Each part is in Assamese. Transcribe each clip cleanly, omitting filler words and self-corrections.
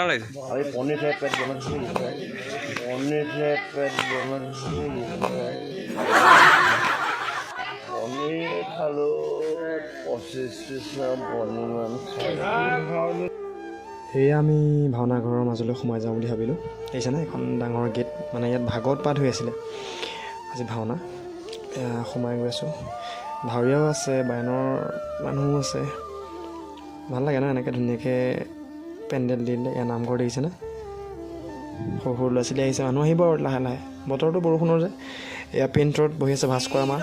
আমি পনিৰ খাই পেট বানাচ্ছি পনিৰ খাই পেট বানাচ্ছি পনিৰ খালো 25 পনিৰ মান সেয়া আমি ভাওনা ঘৰৰ মাজলৈ সোমাই যাওঁ বুলি ভাবিলোঁ। দেখিছেনে এখন ডাঙৰ গেট, মানে ইয়াত ভাগৱত পাঠ হৈ আছিলে আজি ভাওনা। সোমাই গৈ আছোঁ, ভাৱৰীয়াও আছে, বায়নৰ মানুহো আছে। ভাল লাগে ন এনেকৈ ধুনীয়াকৈ পেণ্ডেল দিলে। ইয়াৰ নামঘৰ দেখিছেনে, সৰু সৰু ল'ৰা ছোৱালী আহিছে, মানুহ আহিব আৰু লাহে লাহে। বতৰটো বৰষুণৰ যে। এয়া পেইণ্টত বহি আছে ভাস্কৰ আমাৰ,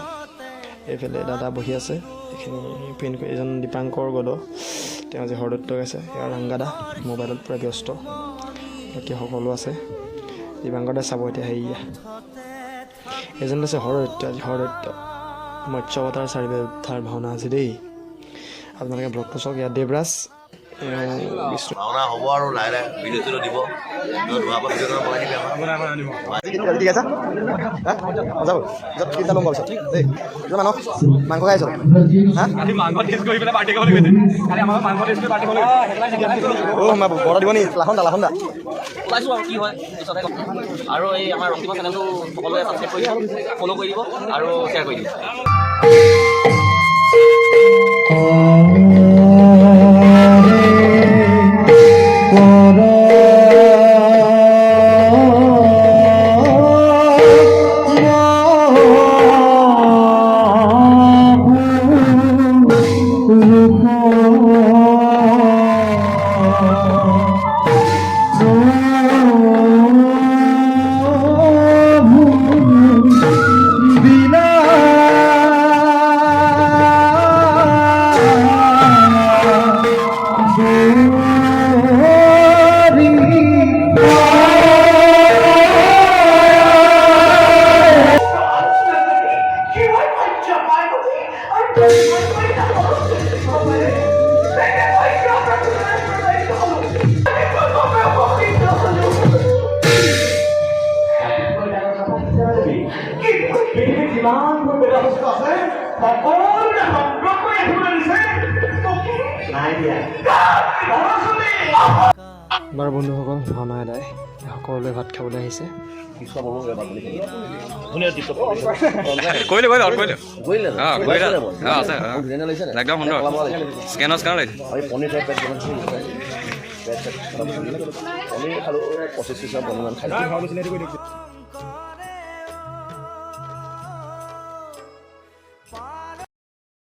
এইফালে দাদা বহি আছে। এইখিনি পেইণ্ট কৰি এজন দীপাংকৰ গদ, তেওঁ আজি হৰদত্ত গাইছে। ইয়াৰ ৰংগাদা মোবাইলত পূৰা ব্যস্ত, বাকী সকলো আছে। দীপাংকৰ দা চাব এতিয়া হেৰিয়া, এজন আছে হৰদত্ত। আজি হৰদত্ত মৎস্য অৱতাৰ 4 উদ্ধাৰ ভাওনা আজি দেই। আপোনালোকে ব্লগটো চাওক। ইয়াত দেৱৰাজ ভাওনা হ'ব আৰু লাহে লাহে ভিডিঅ'টো দিব। মাংস খাইছ বৰ দিব নি লাখনদা ওলাইছোঁ আৰু কি হয় পিছতে আৰু এই আমাৰ ৰক্তিমা চেনেলটো সকলোৱে ছাবস্ক্ৰাইব কৰি দিব, ফ'ল' কৰি দিব আৰু শ্বেয়াৰ কৰি দিব। বাৰু বন্ধুসকল, ভাওনা এদাই, সকলোৱে ভাত খাবলৈ আহিছে। পনিৰ খাই পেট বানাচ্ছি পনিৰ খালো 25 পনিৰ মান খাই